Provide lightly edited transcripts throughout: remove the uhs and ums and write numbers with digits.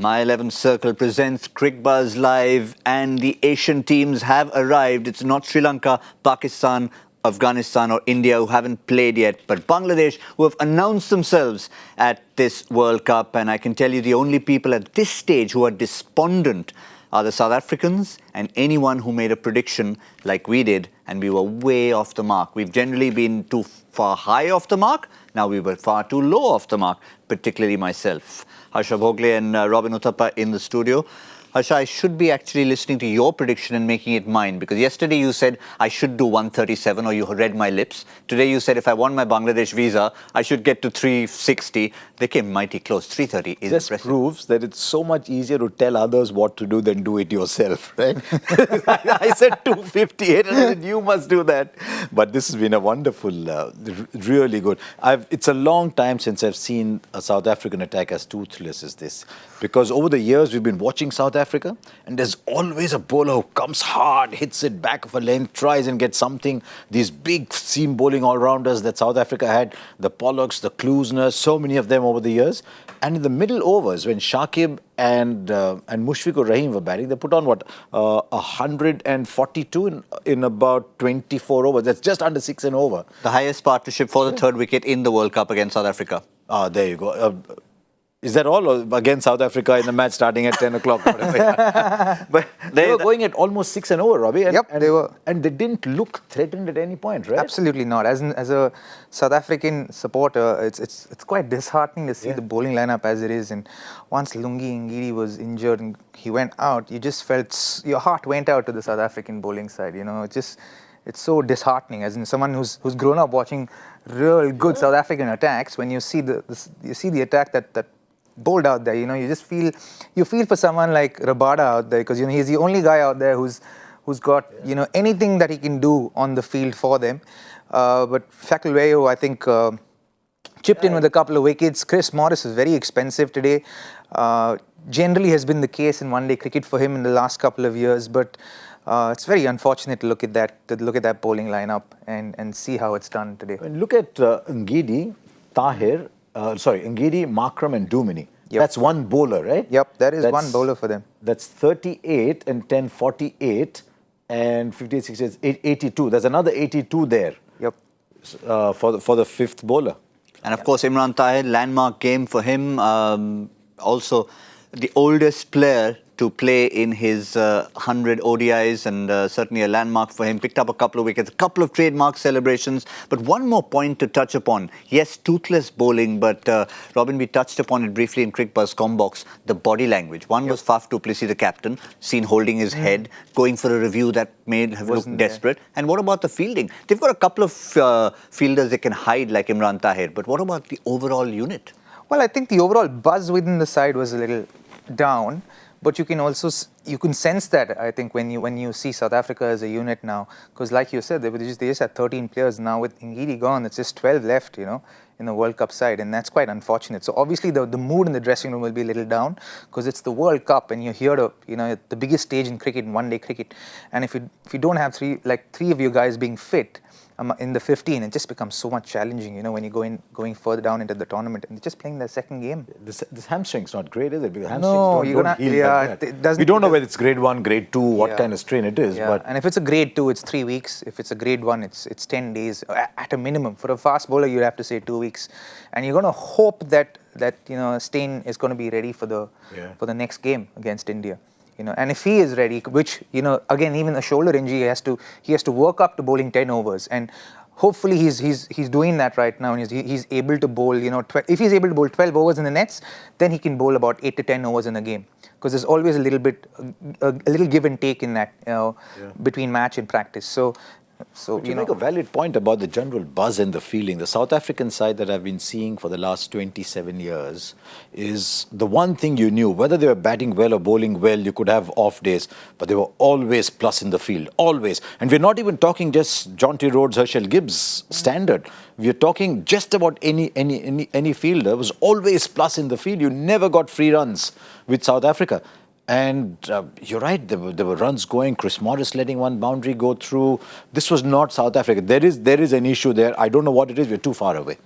My 11 Circle presents Cricbuzz Live, and the Asian teams have arrived. It's not Sri Lanka, Pakistan, Afghanistan or India who haven't played yet, but Bangladesh who have announced themselves at this World Cup. And I can tell you the only people at this stage who are despondent are the South Africans and anyone who made a prediction like we did, and we were way off the mark. We've generally been too far high off the mark. Now we were far too low off the mark, particularly myself. Harsha, Bhogle and Robin Uthappa in the studio. Harsha, I should be actually listening to your prediction and making it mine, because yesterday you said I should do 137, or you read my lips. Today you said if I want my Bangladesh visa, I should get to 360. They came mighty close. 330 is just impressive. Proves that it's so much easier to tell others what to do than do it yourself, right? I said 258 and I said you must do that. But this has been a wonderful, really good. It's a long time since I've seen a South African attack as toothless as this. Because over the years we've been watching South Africa, and there's always a bowler who comes hard, hits it back of a length, tries and gets something. These big seam bowling all-rounders that South Africa had, the Pollocks, the Kluseners, so many of them over the years. And in the middle overs, when Shakib and Mushfiqur Rahim were batting, they put on, 142 in about 24 overs. That's just under 6 an over. The highest partnership for the third wicket in the World Cup against South Africa. There you go. Is that all? Or again, South Africa in the match starting at 10 o'clock? But they were going at almost 6 an over, Robbie. And, Yep, they were. And they didn't look threatened at any point, right? Absolutely not. As a South African supporter, it's quite disheartening to see the bowling lineup as it is. And once Lungi Ngidi was injured and he went out, you just felt your heart went out to the South African bowling side. You know, it's so disheartening. As in someone who's grown up watching real good South African attacks, when you see the attack that bowled out there, you know, you feel for someone like Rabada out there, because, you know, he's the only guy out there who's got, you know, anything that he can do on the field for them. But Fakulweyo, I think, chipped in with a couple of wickets. Chris Morris is very expensive today. Generally has been the case in one-day cricket for him in the last couple of years, but it's very unfortunate to look at that bowling lineup and see how it's done today. And look at Ngidi, Tahir, Ngidi, Markram and Dumini. Yep. That's one bowler, right? Yep, that's one bowler for them. That's 38 and 10, 48 and 58, 68, 82. There's another 82 there. Yep. For the fifth bowler. And of course, Imran Tahir, landmark game for him. Also, the oldest player to play in his 100 ODIs, and certainly a landmark for him. Picked up a couple of wickets, a couple of trademark celebrations. But one more point to touch upon. Yes, toothless bowling, but Robin, we touched upon it briefly in Cricbuzz Combox, the body language. One was Faf du Plessis, the captain, seen holding his head, going for a review that made him look desperate. And what about the fielding? They've got a couple of fielders they can hide, like Imran Tahir. But what about the overall unit? Well, I think the overall buzz within the side was a little down. But you can sense that, I think, when you see South Africa as a unit now, because like you said, they just had 13 players. Now with Ngidi gone, it's just 12 left, you know, in the World Cup side, and that's quite unfortunate. So obviously the mood in the dressing room will be a little down, because it's the World Cup and you're here to, you know, the biggest stage in cricket, in one-day cricket, and if you don't have three of you guys being fit in the 15, it just becomes so much challenging, you know, when you're going further down into the tournament and they're just playing their second game. This hamstring's not great, is it? Because hamstrings don't heal like that. We don't know whether it's grade 1, grade 2, what kind of strain it is. Yeah. But and if it's a grade 2, it's 3 weeks. If it's a grade 1, it's 10 days at a minimum. For a fast bowler, you'd have to say 2 weeks. And you're going to hope that you know, Steyn is going to be ready for the next game against India. You know, and if he is ready, which, you know, again, even a shoulder injury, he has to work up to bowling 10 overs, and hopefully he's doing that right now, and he's able to bowl, you know, if he's able to bowl 12 overs in the nets, then he can bowl about 8 to 10 overs in a game, because there's always a little give and take in that, you know, between match and practice. So you make a valid point about the general buzz and the feeling. The South African side that I've been seeing for the last 27 years is the one thing you knew. Whether they were batting well or bowling well, you could have off days, but they were always plus in the field, always. And we're not even talking just Jonty Rhodes, Herschel Gibbs standard. We're talking just about any fielder was always plus in the field. You never got free runs with South Africa. And you're right, there were runs going, Chris Morris letting one boundary go through. This was not South Africa. There is an issue there. I don't know what it is. We're too far away.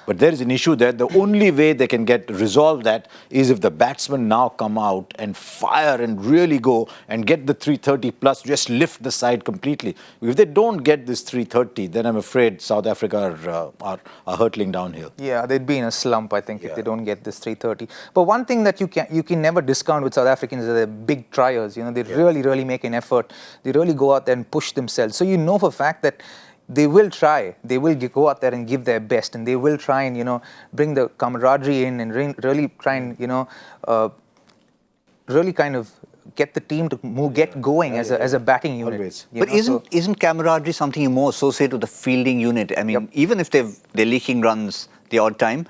But there is an issue there. The only way they can resolve that is if the batsmen now come out and fire and really go and get the 330 plus, just lift the side completely. If they don't get this 330, then I'm afraid South Africa are hurtling downhill. Yeah, they'd be in a slump, I think, if they don't get this 330. But one thing that you can never discount with South Africans is they're big triers. You know, they really make an effort. They really go out there and push themselves. So you know for a fact that they will try. They will go out there and give their best, and they will try and, you know, bring the camaraderie in and really try and, you know, really kind of get the team to get going as a batting unit. Always. But isn't camaraderie something you more associate with the fielding unit? I mean, even if they're leaking runs the odd time,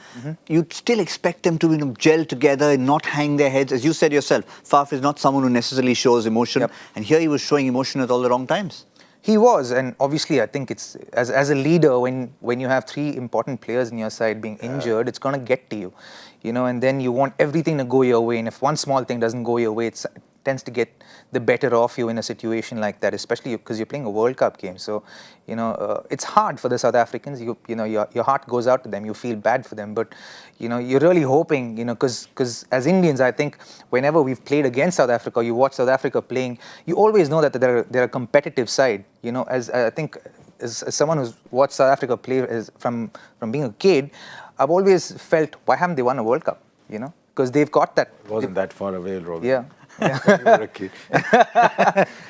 you'd still expect them to, you know, gel together and not hang their heads. As you said yourself, Faf is not someone who necessarily shows emotion, and here he was showing emotion at all the wrong times. He was, and obviously I think it's as a leader, when you have three important players in your side being injured, it's going to get to you, you know, and then you want everything to go your way, and if one small thing doesn't go your way, it tends to get the better of you in a situation like that, especially because you're playing a World Cup game. So, you know, it's hard for the South Africans. You know, your heart goes out to them. You feel bad for them, but, you know, you're really hoping, you know, because as Indians, I think whenever we've played against South Africa, you watch South Africa playing, you always know that they're a competitive side. You know, as I think as someone who's watched South Africa play from being a kid, I've always felt, why haven't they won a World Cup? You know, because they've got that. It wasn't that far away, Robin. Yeah. You were a kid.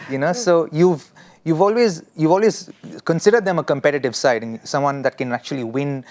You know, so you've always considered them a competitive side and someone that can actually win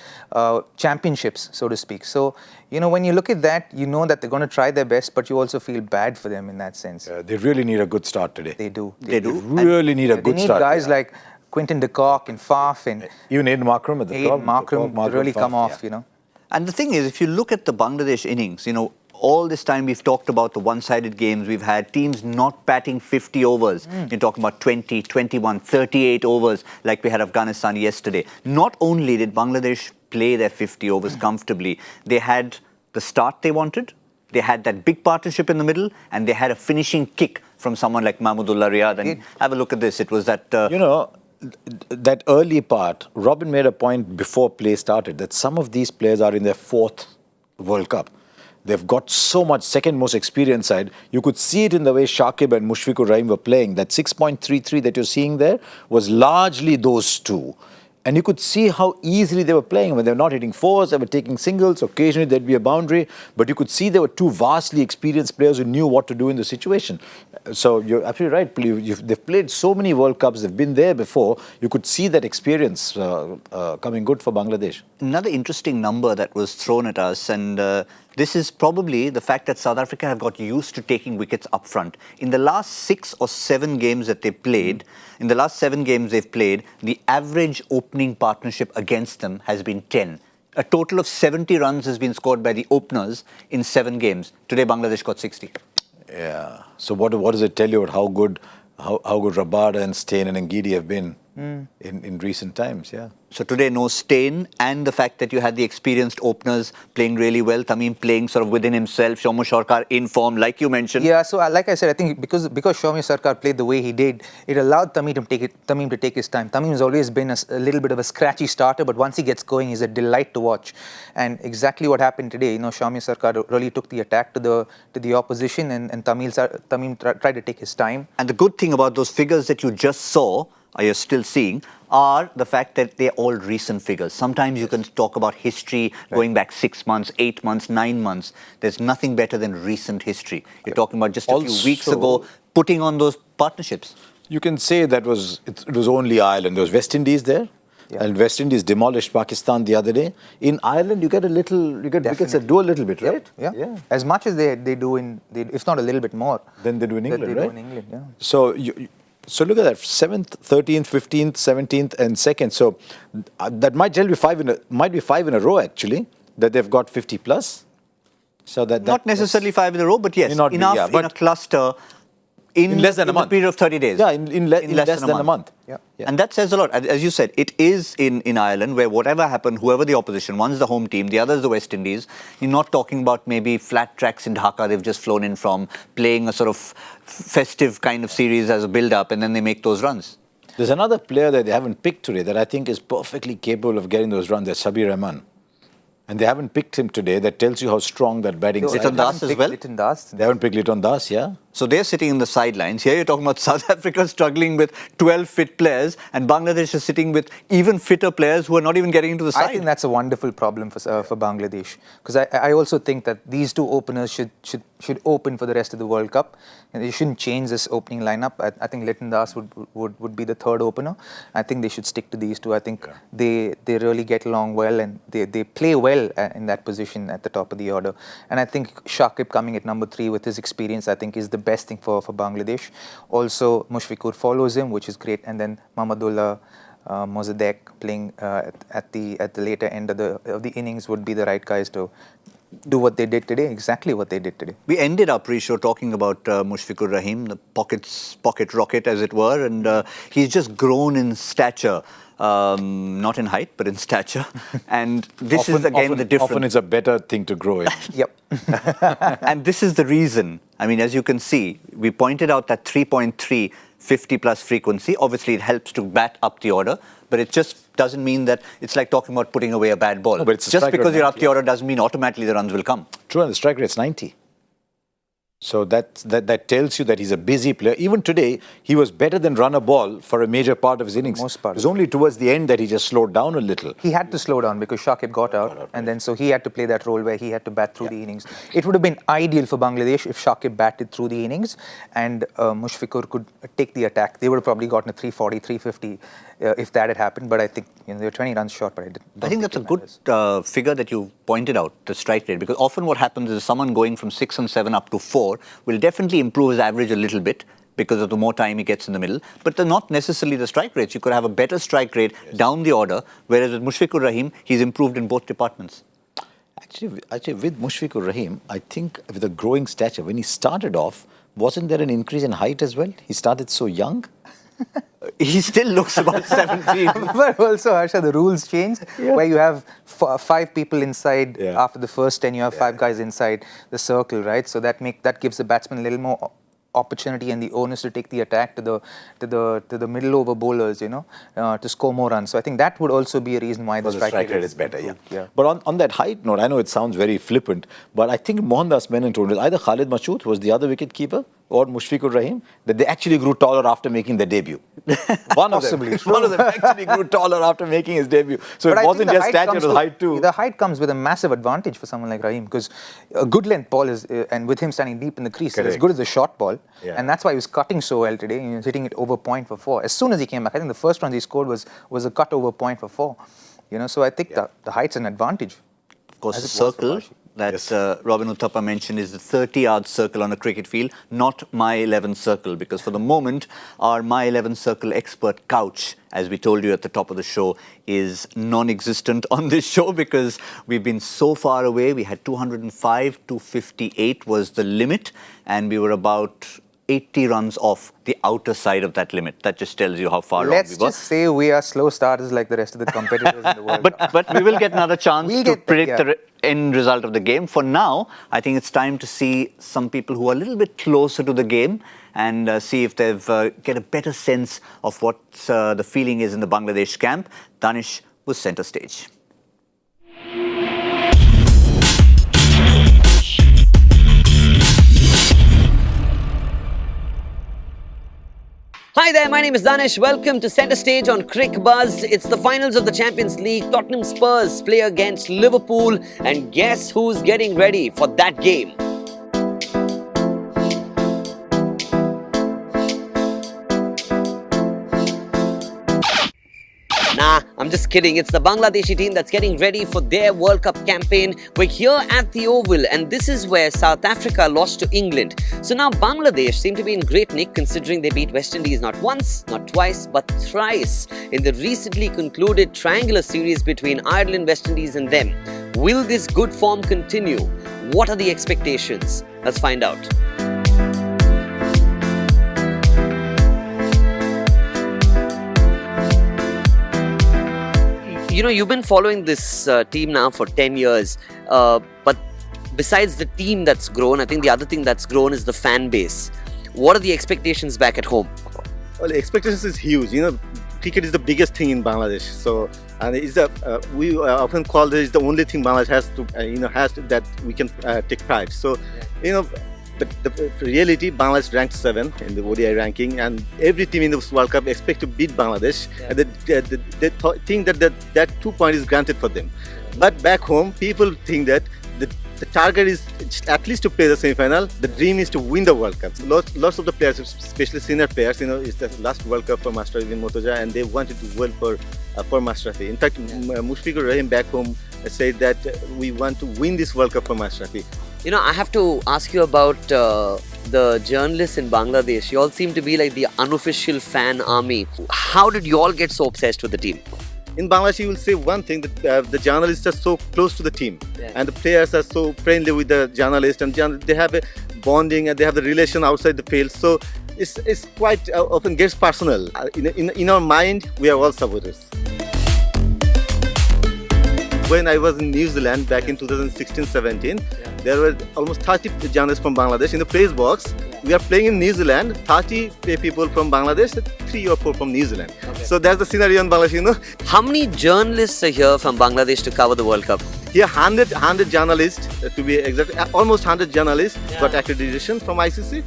championships, so to speak. So, you know, when you look at that, you know that they're going to try their best, but you also feel bad for them in that sense. They really need a good start today. They do. They do. Really need a good start. They need guys like Quinton de Kock and Faf and even Aiden Markram at the top. Markram to really come off, you know. And the thing is, if you look at the Bangladesh innings, you know, all this time we've talked about the one-sided games. We've had teams not batting 50 overs. You're talking about 20, 21, 38 overs like we had Afghanistan yesterday. Not only did Bangladesh play their 50 overs comfortably, they had the start they wanted, they had that big partnership in the middle, and they had a finishing kick from someone like Mahmudullah Riyad. And have a look at this. It was that... You know, that early part, Robin made a point before play started that some of these players are in their fourth World Cup. They've got so much second most experienced side. You could see it in the way Shakib and Mushfiqur Rahim were playing. That 6.33 that you're seeing there was largely those two. And you could see how easily they were playing. When they were not hitting fours, they were taking singles. Occasionally there'd be a boundary. But you could see there were two vastly experienced players who knew what to do in the situation. So you're absolutely right. They've played so many World Cups. They've been there before. You could see that experience coming good for Bangladesh. Another interesting number that was thrown at us, and this is probably the fact that South Africa have got used to taking wickets up front. In the last 6 or 7 games that they played, in the last 7 games they've played, the average opening partnership against them has been 10. A total of 70 runs has been scored by the openers in 7 games. Today, Bangladesh got 60. Yeah. So what does it tell you about how good Rabada and Steyn and Ngidi have been in recent times? Yeah. So today, no Steyn, and the fact that you had the experienced openers playing really well, Tamim playing sort of within himself, Shomu Sarkar in form, like you mentioned. Yeah, so like I said, I think because Shomu Sarkar played the way he did, it allowed Tamim to take his time. Tamim has always been a little bit of a scratchy starter, but once he gets going, he's a delight to watch. And exactly what happened today, you know, Shomu Sarkar really took the attack to the opposition, and Tamim tried to take his time. And the good thing about those figures that you just saw, or you're still seeing, are the fact that they're all recent figures. Sometimes you can talk about history going back 6 months, 8 months, 9 months. There's nothing better than recent history. You're talking about just a few weeks ago, putting on those partnerships. You can say that it was only Ireland. There was West Indies there. Yeah. And West Indies demolished Pakistan the other day. In Ireland, you get wickets that do a little bit, right? Yeah. As much as they do if not a little bit more. Than they do in England, right? Do in England, yeah. So look at that, 7th, 13th, 15th, 17th and 2nd. So that might be 5 in a row actually, that they've got 50 plus. So not necessarily 5 in a row, but yes, enough in a cluster in less than a month. A period of 30 days. Yeah, in less than a month. Yeah. And that says a lot. As you said, it is in Ireland where whatever happened, whoever the opposition, one's the home team, the other is the West Indies. You're not talking about maybe flat tracks in Dhaka they've just flown in from, playing a sort of festive kind of series as a build-up, and then they make those runs. There's another player that they haven't picked today that I think is perfectly capable of getting those runs. That's Sabir Rahman. And they haven't picked him today. That tells you how strong that batting side is. Liton Das as well? Liton Das. They haven't picked Liton Das, yeah? So they're sitting in the sidelines. Here you're talking about South Africa struggling with 12 fit players, and Bangladesh is sitting with even fitter players who are not even getting into the side. I think that's a wonderful problem for Bangladesh, because I also think that these two openers should open for the rest of the World Cup, and they shouldn't change this opening lineup. I think Liton Das would be the third opener. I think they should stick to these two. I think they really get along well, and they play well in that position at the top of the order. And I think Shakib coming at number 3 with his experience, I think is the best thing for Bangladesh. Also, Mushfiqur follows him, which is great, and then Mamadullah Mozadek playing at the later end of the innings would be the right guys to do what they did today, exactly what they did today. We ended our pre-show talking about Mushfiqur Rahim, the pocket rocket, as it were, and he's just grown in stature. Not in height, but in stature. And this is again the difference. Often it's a better thing to grow in. Yep. And this is the reason. I mean, as you can see, we pointed out that 3.3 50-plus frequency. Obviously, it helps to bat up the order, but it just doesn't mean that it's like talking about putting away a bad ball. No, but it's just because you're up the order doesn't mean automatically the runs will come. True, and the strike rate's 90. So that tells you that he's a busy player. Even today, he was better than run a ball for a major part of his innings. Most part. It was only towards the end that he just slowed down a little. He had to slow down because Shakib got out, and then so he had to play that role where he had to bat through the innings. It would have been ideal for Bangladesh if Shakib batted through the innings and Mushfiqur could take the attack. They would have probably gotten a 340, 350 if that had happened. But I think they were 20 runs short. But I think that's a good figure that you pointed out, the strike rate, because often what happens is someone going from 6 and 7 up to 4 will definitely improve his average a little bit because of the more time he gets in the middle, but they're not necessarily the strike rates. You could have a better strike rate down the order, whereas with Mushfiqur Rahim, he's improved in both departments. Actually, with Mushfiqur Rahim, I think with a growing stature, when he started off, wasn't there an increase in height as well? He started so young. He still looks about 17. But also, Harsha, the rules changed where you have 5 people inside after the first 10. You have 5 guys inside the circle, right? So that gives the batsman a little more opportunity and the onus to take the attack to the middle over bowlers, to score more runs. So I think that would also be a reason why the strike rate is better. Yeah. But on that height note, I know it sounds very flippant, but I think Mohandas Menon told us either Khalid Masood was the other wicket keeper or Mushfiqur Rahim, that they actually grew taller after making their debut. One of them actually grew taller after making his debut. So but it wasn't just stature, it was height too. The height comes with a massive advantage for someone like Rahim, because a good length ball is, and with him standing deep in the crease, is as good as a short ball. And that's why he was cutting so well today. He was hitting it over point for 4. As soon as he came back, I think the first run he scored was a cut over point for 4. So I think the height's an advantage. Of course, the circle that Robin Uthappa mentioned is the 30-yard circle on a cricket field, not My 11 circle, because for the moment, our My 11 circle expert couch, as we told you at the top of the show, is non-existent on this show because we've been so far away. We had 205, 258 was the limit, and we were about 80 runs off the outer side of that limit. That just tells you how far wrong we were. Let's just say we are slow starters like the rest of the competitors in the world. But we will get another chance to predict the end result of the game. For now, I think it's time to see some people who are a little bit closer to the game and see if they've get a better sense of what the feeling is in the Bangladesh camp. Danish was centre stage. Hi there, my name is Danish. Welcome to Centre Stage on Cricbuzz. It's the finals of the Champions League. Tottenham Spurs play against Liverpool, and guess who's getting ready for that game? Nah, I'm just kidding. It's the Bangladeshi team that's getting ready for their World Cup campaign. We're here at the Oval, and this is where South Africa lost to England. So now Bangladesh seem to be in great nick considering they beat West Indies not once, not twice, but thrice in the recently concluded triangular series between Ireland, West Indies and them. Will this good form continue? What are the expectations? Let's find out. You've been following this team now for 10 years, but besides the team that's grown, I think the other thing that's grown is the fan base. What are the expectations back at home? Well, the expectations is huge. Cricket is the biggest thing in Bangladesh. So and we often call this the only thing Bangladesh has to has that we can take pride. So, but the reality, Bangladesh ranked 7 in the ODI ranking, and every team in this World Cup expect to beat Bangladesh. And they think that 2 points is granted for them. But back home, people think that the target is at least to play the semi-final. The dream is to win the World Cup. Lots of the players, especially senior players, it's the last World Cup for Master in Motoja, and they wanted to win for Mashrafi. In fact, Mushfiqur Rahim back home said that we want to win this World Cup for Mashrafi. I have to ask you about the journalists in Bangladesh. You all seem to be like the unofficial fan army. How did you all get so obsessed with the team? In Bangladesh, you will say one thing, that the journalists are so close to the team, and the players are so friendly with the journalists, and they have a bonding and they have the relation outside the field. So it's quite often gets personal. In our mind, we are all supporters. When I was in New Zealand back in 2016-17, there were almost 30 journalists from Bangladesh in the press box. We are playing in New Zealand, 30 people from Bangladesh, 3 or 4 from New Zealand. So that's the scenario in Bangladesh, How many journalists are here from Bangladesh to cover the World Cup? Here 100 journalists, to be exact, almost 100 journalists got accreditation from ICC.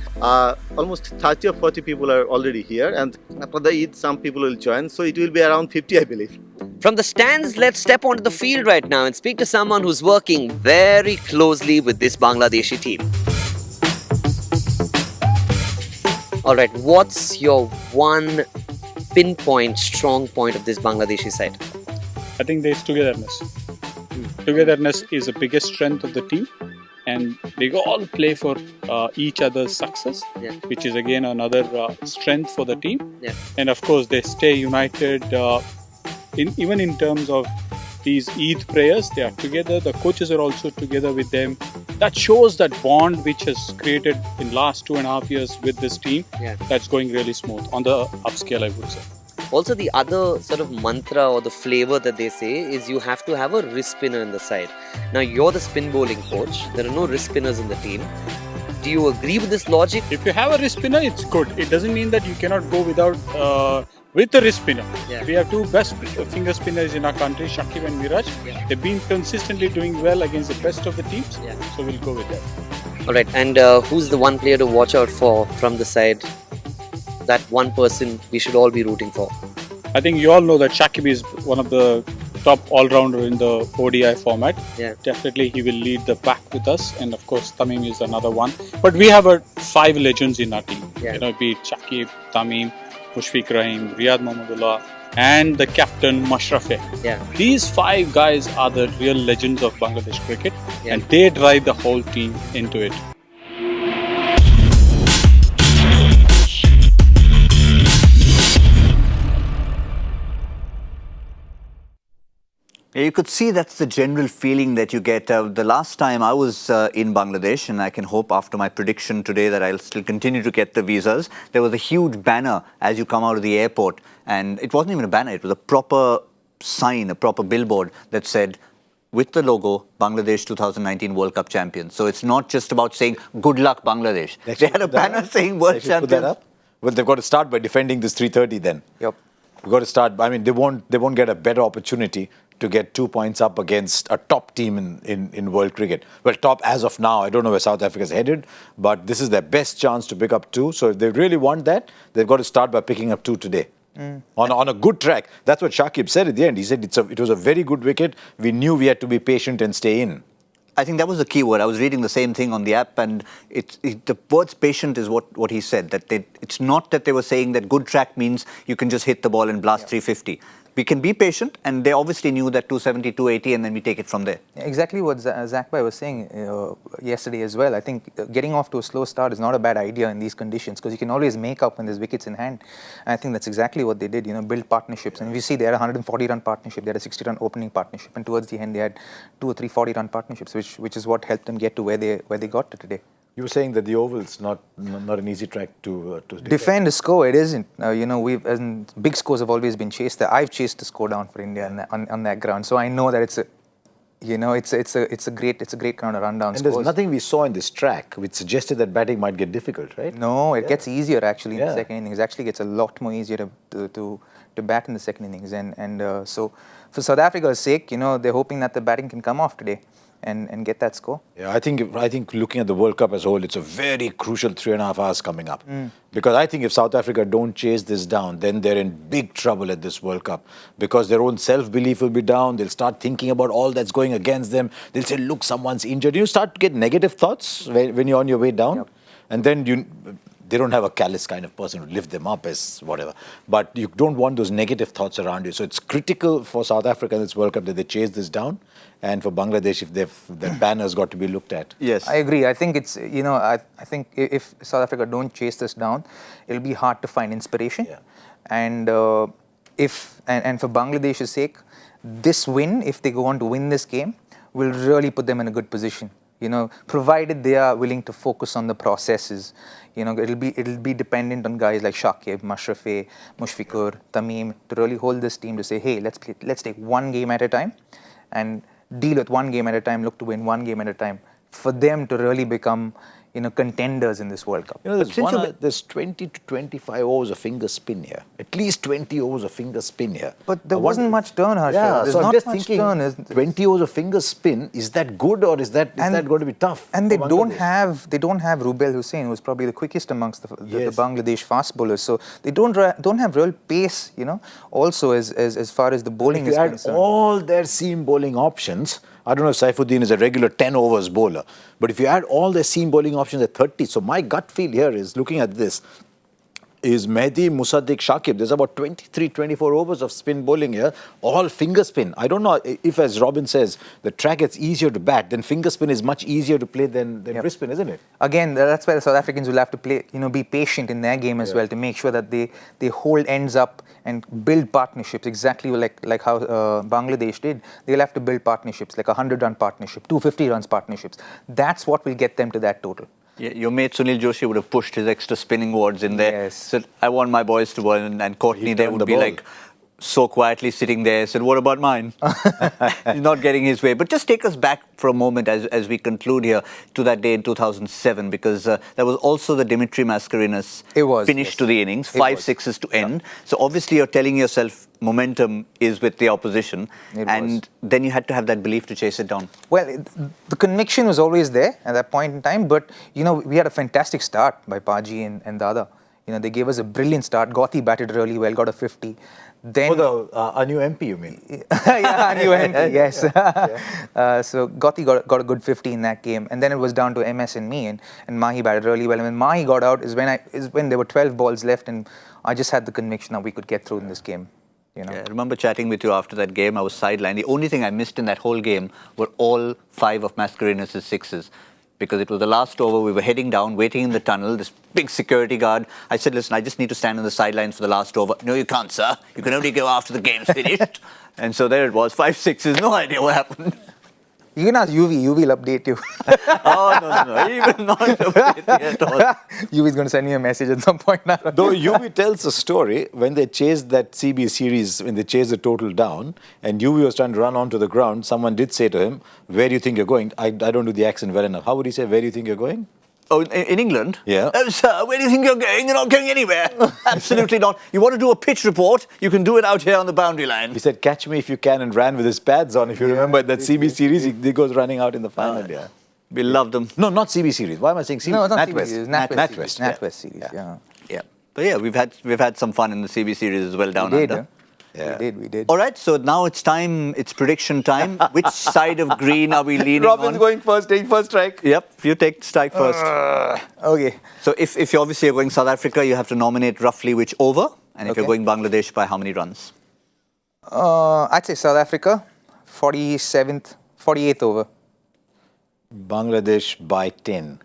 Almost 30 or 40 people are already here, and after the Eid, some people will join. So it will be around 50, I believe. From the stands, let's step onto the field right now and speak to someone who's working very closely with this Bangladeshi team. All right, what's your one pinpoint strong point of this Bangladeshi side? I think there's togetherness. Togetherness is the biggest strength of the team, and they all play for each other's success, which is again another strength for the team. And of course, they stay united. Even in terms of these Eid prayers, they are together. The coaches are also together with them. That shows that bond which has created in last 2.5 years with this team. That's going really smooth on the upscale, I would say. Also, the other sort of mantra or the flavor that they say is you have to have a wrist spinner in the side. Now, you're the spin bowling coach. There are no wrist spinners in the team. Do you agree with this logic? If you have a wrist spinner, it's good. It doesn't mean that you cannot go without with the wrist spinner. We have 2 best finger spinners in our country, Shakib and Miraj. They've been consistently doing well against the best of the teams. So we'll go with that. All right. And who's the one player to watch out for from the side? That one person we should all be rooting for. I think you all know that Shakib is one of the top all-rounder in the ODI format. Definitely he will lead the pack with us, and of course Tamim is another one. But we have 5 legends in our team. Be it Shakib, Tamim, Mushfiq Rahim, Riyad Mahmudullah, and the captain Mashrafi. These 5 guys are the real legends of Bangladesh cricket, and they drive the whole team into it. You could see that's the general feeling that you get. The last time I was in Bangladesh, and I can hope after my prediction today that I'll still continue to get the visas, there was a huge banner as you come out of the airport. And it wasn't even a banner, it was a proper sign, a proper billboard that said, with the logo, Bangladesh 2019 World Cup champions. So it's not just about saying, good luck Bangladesh. They had a banner saying world champions. Put that up? Well, they've got to start by defending this 330 then. We've got to start, I mean, they won't get a better opportunity to get 2 points up against a top team in world cricket. Well, top as of now. I don't know where South Africa's headed, but this is their best chance to pick up 2. So if they really want that, they've got to start by picking up 2 today. On a good track. That's what Shakib said at the end. He said it was a very good wicket. We knew we had to be patient and stay in. I think that was the key word. I was reading the same thing on the app, and the words patient is what he said. That it's not that they were saying that good track means you can just hit the ball and blast 350. We can be patient, and they obviously knew that 270, 280, and then we take it from there. Exactly what Zakbai was saying yesterday as well. I think getting off to a slow start is not a bad idea in these conditions, because you can always make up when there's wickets in hand. And I think that's exactly what they did, build partnerships. And we see they had a 140-run partnership, they had a 60-run opening partnership, and towards the end they had 2 or 3 40-run partnerships, which is what helped them get to where they got to today. You were saying that the Oval's not an easy track to defend a score. It isn't. Big scores have always been chased there. I've chased a score down for India on that ground, so I know that it's You know, it's a great kind of rundown. And there's scores. nothing we saw in this track which suggested that batting might get difficult, right? No, it gets easier actually in the Yeah. second innings. It actually gets a lot more easier to bat in the second innings. And so for South Africa's sake, you know, they're hoping that the batting can come off today and get that score. Yeah, I think looking at the World Cup as a whole, it's a very crucial 3.5 hours coming up. Because I think if South Africa don't chase this down, then they're in big trouble at this World Cup. Because their own self-belief will be down. They'll start thinking about all that's going against them. They'll say, look, someone's injured. You start to get negative thoughts when you're on your way down. Yep. And then they don't have a callous kind of person to lift them up as whatever. But you don't want those negative thoughts around you. So it's critical for South Africa in this World Cup that they chase this down. And for Bangladesh, if their banner's got to be looked at. Yes. I agree. I think it's, you know, I think if South Africa don't chase this down, it'll be hard to find inspiration. Yeah. And for Bangladesh's sake, this win, if they go on to win this game, will really put them in a good position. You know, provided they are willing to focus on the processes. You know, it'll be dependent on guys like Shakib, Mashrafe, Mushfiqur, Tamim to really hold this team to say, hey, let's take one game at a time and deal with one game at a time, look to win one game at a time, for them to really become, you know, contenders in this World Cup. You know, there's 20 to 25 overs of finger spin here. At least 20 overs of finger spin here. But there wasn't much turn, Harsha. Yeah, There's so I'm not just much thinking, turn. 20 overs of finger spin, is that good or is that going to be tough? And they for don't Bangladesh? have Rubel Hussain, who's probably the quickest amongst the Yes. Bangladesh fast bowlers. So they don't have real pace, you know. Also, as far as the bowling If is you add concerned. all their seam bowling options, I don't know if Saifuddin is a regular 10 overs bowler, but if you add all their seam bowling options at 30, so my gut feel here is, looking at this, is Mehdi, Musaddiq, Shakib. There's about 23, 24 overs of spin bowling here, all finger spin. I don't know if, as Robin says, the track gets easier to bat, then finger spin is much easier to play than wrist spin, isn't it? Again, that's why the South Africans will have to play, you know, be patient in their game as well to make sure that they hold ends up and build partnerships exactly like how Bangladesh did. They'll have to build partnerships, like a 100-run partnership, 250 runs partnerships. That's what will get them to that total. Yeah, your mate Sunil Joshi would have pushed his extra spinning wards in there. Yes. Said, I want my boys to bowl, and Courtney He there turned would the be ball. like so quietly sitting there. Said, what about mine? He's not getting his way. But just take us back for a moment as we conclude here to that day in 2007, because there was also the Dimitri Mascarenhas finish yes. to the innings, It 5 was. sixes to end. So obviously you're telling yourself momentum is with the opposition, It and was. then you had to have that belief to chase it down. Well, the conviction was always there at that point in time, but, you know, we had a fantastic start by Paji and Dada. You know, they gave us a brilliant start. Gothi batted really well, got a 50. Then, A new MP, you mean? yeah, new MP, yes. So Gothi got a good 50 in that game, and then it was down to MS and me, and Mahi batted really well. And when Mahi got out is when there were 12 balls left, and I just had the conviction that we could get through in this game. You know? Yeah, I remember chatting with you after that game. I was sidelined. The only thing I missed in that whole game were all 5 of Mascarenhas' sixes, because it was the last over. We were heading down, waiting in the tunnel, this big security guard. I said, listen, I just need to stand on the sidelines for the last over. No, you can't, sir. You can only go after the game's finished. And so there it was, 5 sixes, no idea what happened. You can ask UV will update you. Oh, no, he will not update me at all. UV is going to send me a message at some point now. Though UV tells a story, when they chased that CB series, when they chased the total down, and UV was trying to run onto the ground, someone did say to him, where do you think you're going? I don't do the accent well enough. How would he say, where do you think you're going? Oh, in England? Yeah. Oh, sir, where do you think you're going? You're not going anywhere. Absolutely not. You want to do a pitch report? You can do it out here on the boundary line. He said, catch me if you can, and ran with his pads on. If you remember that CB series, he goes running out in the final. Yeah. We love them. No, not CB series. Why am I saying CB? No, it's not NatWest. CB series. NatWest NatWest. series. NatWest series, yeah. Yeah. But yeah, we've had some fun in the CB series as well down We did, under. huh? Yeah. We did. All right, so now it's time, it's prediction time. Which side of green are we leaning Robin's on? going first, taking first strike. Yep, you take strike first. Okay. So if you obviously are going South Africa, you have to nominate roughly which over. And if you're Okay. going Bangladesh, by how many runs? I'd say South Africa, 48th over. Bangladesh by 10.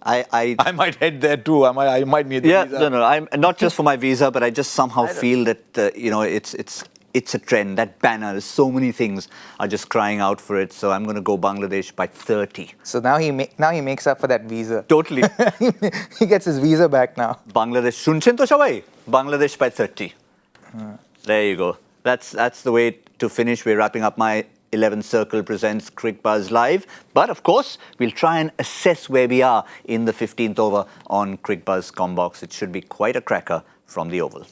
I might head there too. I might need the Yeah, visa. no, I'm not just for my visa, but I just somehow feel that it's a trend. That banner, so many things are just crying out for it. So I'm going to go Bangladesh by 30. So now he makes up for that visa. Totally. He gets his visa back now. Bangladesh, শুনছেন তো সবাই? Bangladesh by 30. There you go. That's the way to finish. We're wrapping up my 11 Circle presents Cricbuzz Live. But of course, we'll try and assess where we are in the 15th over on Cricbuzz Combox. It should be quite a cracker from the Oval.